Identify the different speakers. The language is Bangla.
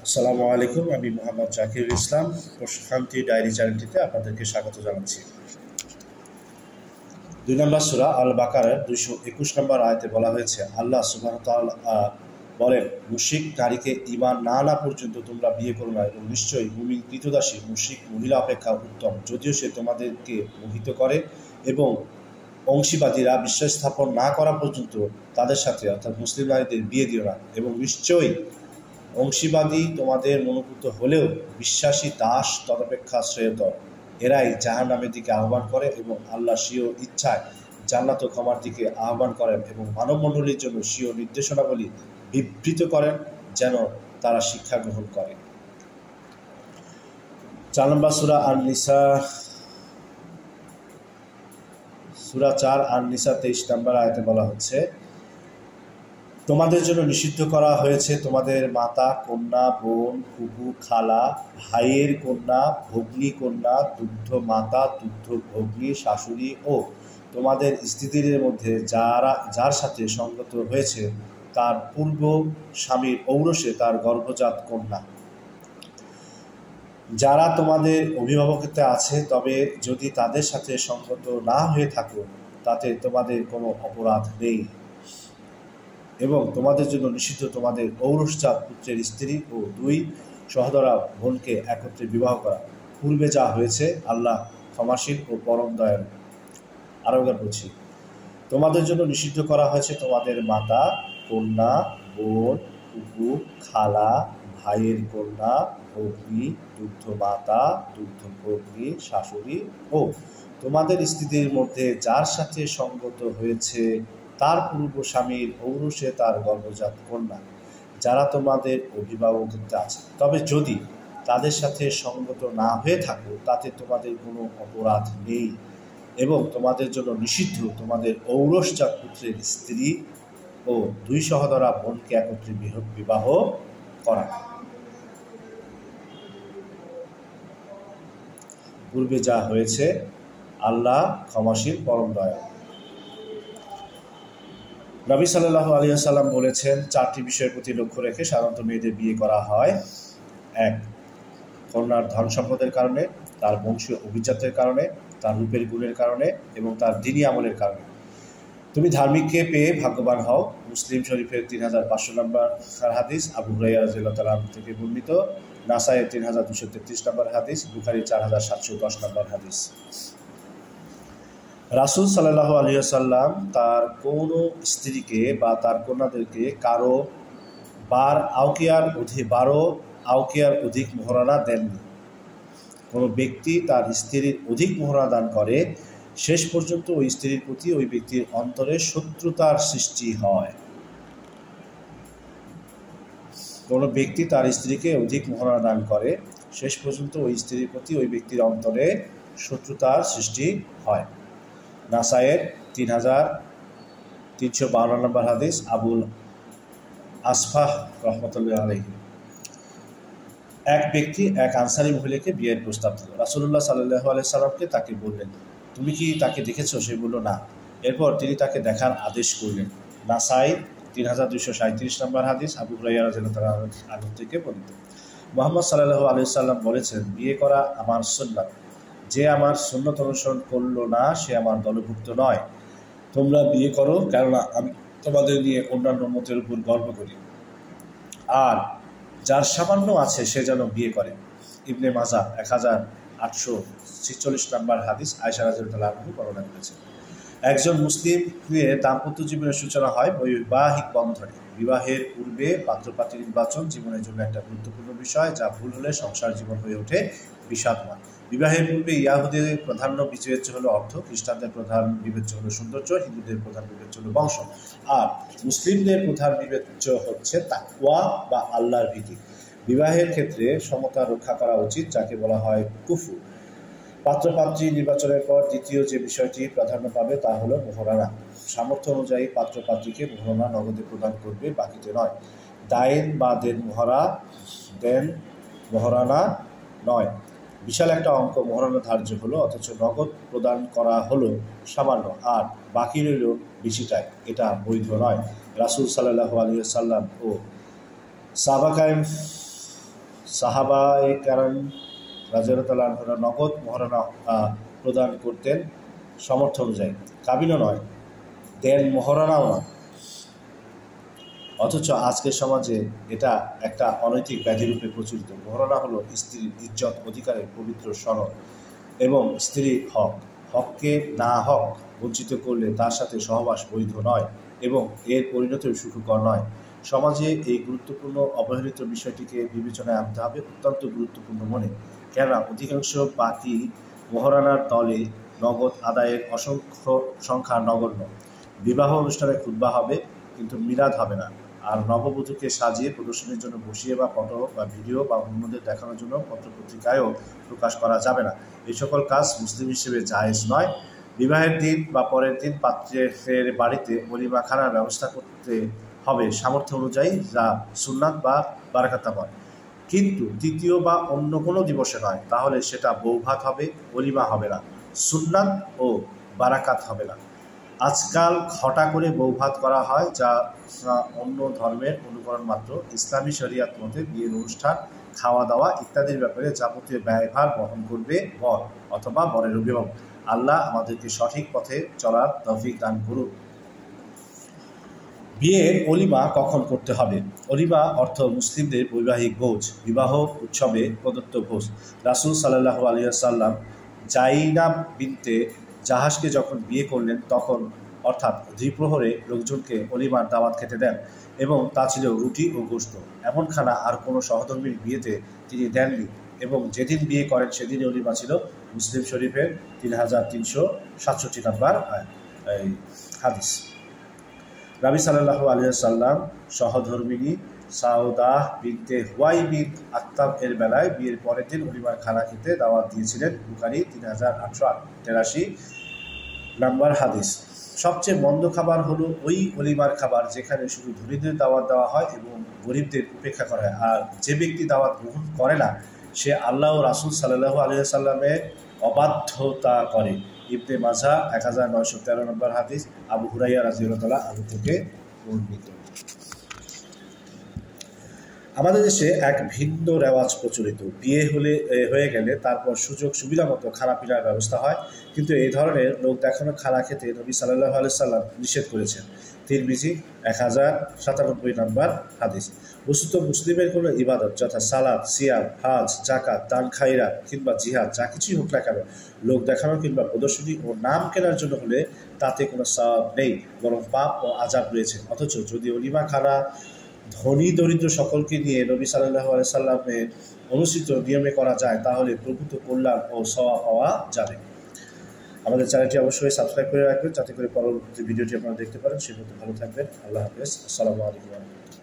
Speaker 1: আসসালামু আলাইকুম, আমি মোহাম্মদ জাকির ইসলাম। প্রশান্তি ডায়েরি চ্যানেলটিতে আপনাদেরকে স্বাগত জানাচ্ছি। 2 নম্বর সূরা আল বাকারার 221 নম্বর আয়াতে বলা হয়েছে, আল্লাহ সুবহানাহু ওয়া তাআলা বলেন, মুশরিক নারীকে ঈমান না আনা পর্যন্ত তোমরা বিয়ে করো না, এবং নিশ্চয়ই মুমিন কৃতদাসী মুশরিক মহিলা অপেক্ষা উত্তম, যদিও সে তোমাদেরকে মোহিত করে, এবং অংশীবাদীরা বিশ্বাস স্থাপন না করা পর্যন্ত তাদের সাথে অর্থাৎ মুসলিম নারীদের বিয়ে দিও না, এবং নিশ্চয়ই অংশীবাদী তোমাদের মনোভূত হলেও বিশ্বাসী দাস তদপেক্ষা শ্রেয়তর। এরাই জাহান্নামের দিকে আহ্বান করে এবং আল্লাহ স্বীয় ইচ্ছায় জান্নাত ও ক্ষমার দিকে আহ্বান করেন, এবং মানবমণ্ডলীর জন্য স্বীয় নির্দেশনাবলী বিবৃত করেন যেন তারা শিক্ষা গ্রহণ করে। 4 নম্বর সূরা আন-নিসা, সূরা 4 আন-নিসা 23 নম্বর আয়াতে বলা হচ্ছে, তোমাদের জন্য নিষিদ্ধ করা হয়েছে তোমাদের মাতা, কন্যা, বোন, ফুফু, খালা, ভাইয়ের কন্যা, ভগ্নী কন্যা, দুগ্ধ মাতা, দুগ্ধ ভগ্নী, শাশুড়ি ও তোমাদের স্ত্রীদের মধ্যে যার সাথে সঙ্গত হয়েছে তার পূর্ব স্বামীর ঔরসে তার গর্ভজাত কন্যা, যারা তোমাদের অভিভাবকত্বে আছে, তবে যদি তাদের সাথে সঙ্গত না হয়ে থাকো তাতে তোমাদের কোনো অপরাধ নেই। এবং তোমাদের জন্য নিষিদ্ধ তোমাদের ঔরসজাত পুত্রের স্ত্রী ও 2 সহোদরা বোনকে একত্রে বিবাহ করা, পূর্বে যা হয়েছে, আল্লাহ ক্ষমাশীল ও পরম দয়ালু। আরও একবার বলছি, তোমাদের জন্য নিষিদ্ধ করা হয়েছে তোমাদের মাতা, কন্যা, বোন, ফুফু, খালা, ভাইয়ের কন্যা, ভগ্নী, দুগ্ধ মাতা, দুগ্ধ ভগ্নী, শাশুড়ি ও তোমাদের স্ত্রীদের মধ্যে যার সাথে সঙ্গত হয়েছে তার পূর্ব স্বামীর ঔরসে তার গর্ভজাত কন্যা, যারা তোমাদের অভিভাবকত্বে আছে, তবে যদি তাদের সাথে সঙ্গত না হয়ে থাকো তাতে তোমাদের কোনো অপরাধ নেই। এবং তোমাদের জন্য নিষিদ্ধ তোমাদের ঔরসজাত পুত্রের স্ত্রী ও 2 সহোদরা বোনকে একত্রে বিবাহ করা, পূর্বে যা হয়েছে, আল্লাহ ক্ষমাশীল পরম দয়ালু। নবী সাল্লাল্লাহু আলাইহি ওয়াসাল্লাম বলেছেন, 4টি বিষয়ের প্রতি লক্ষ্য রেখে সাধারণত মেয়েদের বিয়ে করা হয়। 1, কন্যার ধন সম্পদের কারণে, তার বংশীয় অভিজাতের কারণে, তার রূপের গুণের কারণে এবং তার দ্বীনি আমলের কারণে। তুমি ধার্মিককে পেয়ে ভাগ্যবান হও। মুসলিম শরীফের 3500 নম্বর হাদিস, আবু হুরায়রা রাদিয়াল্লাহু তাআলা আনহু থেকে বর্ণিত, নাসাইয়ের 3233 নম্বর হাদিস, বুখারী 4710 নম্বর হাদিস। রাসূল সাল্লাল্লাহু আলাইহি ওয়াসাল্লাম তার কোনো স্ত্রীকে বা তার কন্যাদেরকে কারো 12 আউকিয়ার অধিক মোহরানা দেননি। কোনো ব্যক্তি তার স্ত্রীর অধিক মোহরানা দান করে, শেষ পর্যন্ত ওই স্ত্রীর প্রতি ওই ব্যক্তির অন্তরে শত্রুতার সৃষ্টি হয়। কোনো ব্যক্তি তার স্ত্রীকে অধিক মোহরানা দান করে, শেষ পর্যন্ত ওই স্ত্রীর প্রতি ওই ব্যক্তির অন্তরে শত্রুতার সৃষ্টি হয়। নাসায়ের 3352 নম্বর হাদিস, আবুল আসফাহ রহমতুল্লাহ আলাইহি। এক ব্যক্তি এক আনসারী মহিলাকে বিয়ের প্রস্তাব দিল। রাসূলুল্লাহ সাল্লাল্লাহু আলাইহি সাল্লামকে তাকে বললেন, তুমি কি তাকে দেখেছো? সে বলল, না। এরপর তিনি তাকে দেখার আদেশ করলেন। নাসাই 3237 নম্বর হাদিস, আবু হুরায়রা রাদিয়াল্লাহু আনহু থেকে বর্ণিত। মুহাম্মদ সাল্লাল্লাহু আলাইহি সাল্লাম বলেছেন, বিয়ে করা আমার সুন্নাত, যে আমার সুন্নত অনুসরণ করল না সে আমার দলভুক্ত নয়। তোমরা বিয়ে করো, কেননা আমি তোমাদের নিয়ে অন্যান্য উম্মতের উপর গর্ব করি, আর যার সামান্য আছে সে যেন বিয়ে করে। ইবনে মাজাহ 1846 নম্বর হাদিস, আয়েশা রাদিয়াল্লাহু আনহা বর্ণনা করেছেন। একজন মুসলিমের দাম্পত্য জীবনের সূচনা হয় বৈবাহিক বন্ধনে। বিবাহের পূর্বে পাত্রপাত্রী নির্বাচন জীবনের জন্য একটা গুরুত্বপূর্ণ বিষয়, যা ভুল হলে সংসার জীবন হয়ে ওঠে বিষাদময়। বিবাহের পূর্বে ইয়াহুদের প্রধান বিবেচ্য হলো অর্থ, খ্রিস্টানদের প্রধান বিবেচ্য হলো সৌন্দর্য, হিন্দুদের প্রধান বিবেচ্য হলো বংশ, আর মুসলিমদের প্রধান বিবেচ্য হচ্ছে তাকওয়া বা আল্লাহর ভীতি। বিবাহের ক্ষেত্রে সমতা রক্ষা করা উচিত, যাকে বলা হয় কুফু। পাত্রপাত্রী নির্বাচনের পর দ্বিতীয় যে বিষয়টি প্রাধান্য পাবে তা হলো মোহরানা। সামর্থ্য অনুযায়ী পাত্রপাত্রীকে মোহরানা নগদে প্রদান করবে, বাকিতে নয়। দায়েন বা দেন মোহরানা নয়। বিশাল একটা অঙ্ক মোহরানা ধার্য হলো, অথচ নগদ প্রদান করা হলো সামান্য, আর বাকি রইল বেশিটাই। এটা বৈধ নয়। রাসূল সাল্লাল্লাহু আলাইহি ওয়াসাল্লাম ও সাহাবায়ে সাহাবায়ে কেরাম রাদিয়াল্লাহু আনহুরা নগদ মহারণা প্রদান করতেন সামর্থ্য অনুযায়ী, কাবিনও নয়, দেন মহারণাও নয়। অথচ আজকের সমাজে এটা একটা অনৈতিক ব্যাধিরূপে প্রচলিত। মহারণা হলো স্ত্রীর ইজ্জত অধিকারের পবিত্র সনদ এবং স্ত্রীর হককে না হক বঞ্চিত করলে তার সাথে সহবাস বৈধ নয় এবং এর পরিণতিও সুখকর নয়। সমাজে এই গুরুত্বপূর্ণ অবহেলিত বিষয়টিকে বিবেচনায় আনতে হবে অত্যন্ত গুরুত্বপূর্ণ মনে, কেননা অধিকাংশ বাকি মহারণার তলে নগদ আদায়ের অসংখ্য সংখ্যা নগণ্য। বিবাহ অনুষ্ঠানে খুতবা হবে কিন্তু মিলাদ হবে না, আর নববধূকে সাজিয়ে প্রদর্শনীর জন্য বসিয়ে বা ফটো বা ভিডিও বা অন্যদের দেখানোর জন্য পত্রপত্রিকায়ও প্রকাশ করা যাবে না। এই সকল কাজ মুসলিম হিসেবে জায়েজ নয়। বিবাহের দিন বা পরের দিন পাত্রের বাড়িতে ওলিমা খানার ব্যবস্থা করতে হবে সামর্থ্য অনুযায়ী, যা সুন্নাত বা বারাকাতাময়, কিন্তু তৃতীয় বা অন্য কোনো দিবসে নয়, তাহলে সেটা বৌভাত হবে, ওলিমা হবে না, সুন্নাত ও বারাকাত হবে না। আজকাল ঘটা করে বৌভাত করা হয়, যা অন্য ধর্মের অনুকরণ মাত্র। ইসলামী শরিয়াত মতে বিয়ের অনুষ্ঠান, খাওয়া দাওয়া ইত্যাদির ব্যাপারে যাবতীয় ব্যয়ভার বহন করবে বর অথবা বরের অভিভাবক। আল্লাহ আমাদেরকে সঠিক পথে চলার তৌফিক দান করুন। বিয়ের অলিমা কখন করতে হবে? অলিমা অর্থ মুসলিমদের বৈবাহিক ভোজ, বিবাহ উৎসবে প্রদত্ত ভোজ। রাসূল সাল্লাল্লাহু আলাইহি ওয়াসাল্লাম জাইনাব বিনতে জাহাজকে যখন বিয়ে করলেন তখন অর্থাৎ দ্বিপ্রহরে লোকজনকে অলিমার দাওয়াত খেতে দেন এবং তা ছিল রুটি ও গোশত। এমন খানা আর কোনো সহধর্মীর বিয়েতে তিনি দেননি এবং যেদিন বিয়ে করেন সেদিনই অলিমা ছিল। মুসলিম শরীফের 3367 নম্বর হাদিস। নবী সাল্লাল্লাহু আলাইহি ওয়াসাল্লাম সহধর্মিণী সাউদাহ বিনতে হুয়াইবিদ আক্তাব এর বেলায় বিয়ের পরের দিন অলিমার খানা খেতে দাওয়াত দিয়েছিলেন। বুখারী 3883 নম্বর হাদিস। সবচেয়ে মন্দ খাবার হলো ওই অলিমার খাবার যেখানে শুধু ধনীদের দাওয়াত দেওয়া হয় এবং গরিবদের উপেক্ষা করা হয়, আর যে ব্যক্তি দাওয়াত গ্রহণ করে না সে আল্লাহ ও রাসূল সাল্লাল্লাহু আলাইহি ওয়াসাল্লামের অবাধ্যতা করে। ইবনে মাজাহ 1913 নম্বর হাদিস। আবু হুরায়রা রাদিয়াল্লাহু আনহু থেকে বর্ণিত। আমাদের দেশে এক ভিন্ন রেওয়াজ প্রচলিত। বিয়ে হয়ে গেলে তারপর সুযোগ সুবিধা মতো খানা পিনার ব্যবস্থা হয়, কিন্তু এই ধরনের লোক দেখানো খানা খেতে নবী সাল্লাল্লাহু আলাইহি সাল্লাম নিষেধ করেছেন। তিরমিজি 1097 নম্বর হাদিস। বস্তুত মুসলিমের কোনো ইবাদত যথা সালাত, সিয়াম, হাজ, জাকাত, দান খায়রাত কিংবা জিহাদ যা কিছুই হোক না কেন, লোক দেখানো কিংবা প্রদর্শনী ও নাম কেনার জন্য হলে তাতে কোনো সওয়াব নেই, বরং পাপ ও আযাব রয়েছে। অথচ যদি অলিমা খানা ধনী দরিদ্র সকলকে নিয়ে নবী সাল্লাল্লাহু আলাইহি সাল্লামের অনুষ্ঠিত নিয়মে করা যায়, তাহলে প্রভূত কল্যাণ ও সওয়াব পাওয়া যাবে। আমাদের চ্যানেলটি অবশ্যই সাবস্ক্রাইব করে রাখবেন যাতে করে পরবর্তী ভিডিওটি আপনারা দেখতে পারেন। সে পর্যন্ত ভালো থাকবেন। আল্লাহ হাফেজ। আসসালামু আলাইকুম।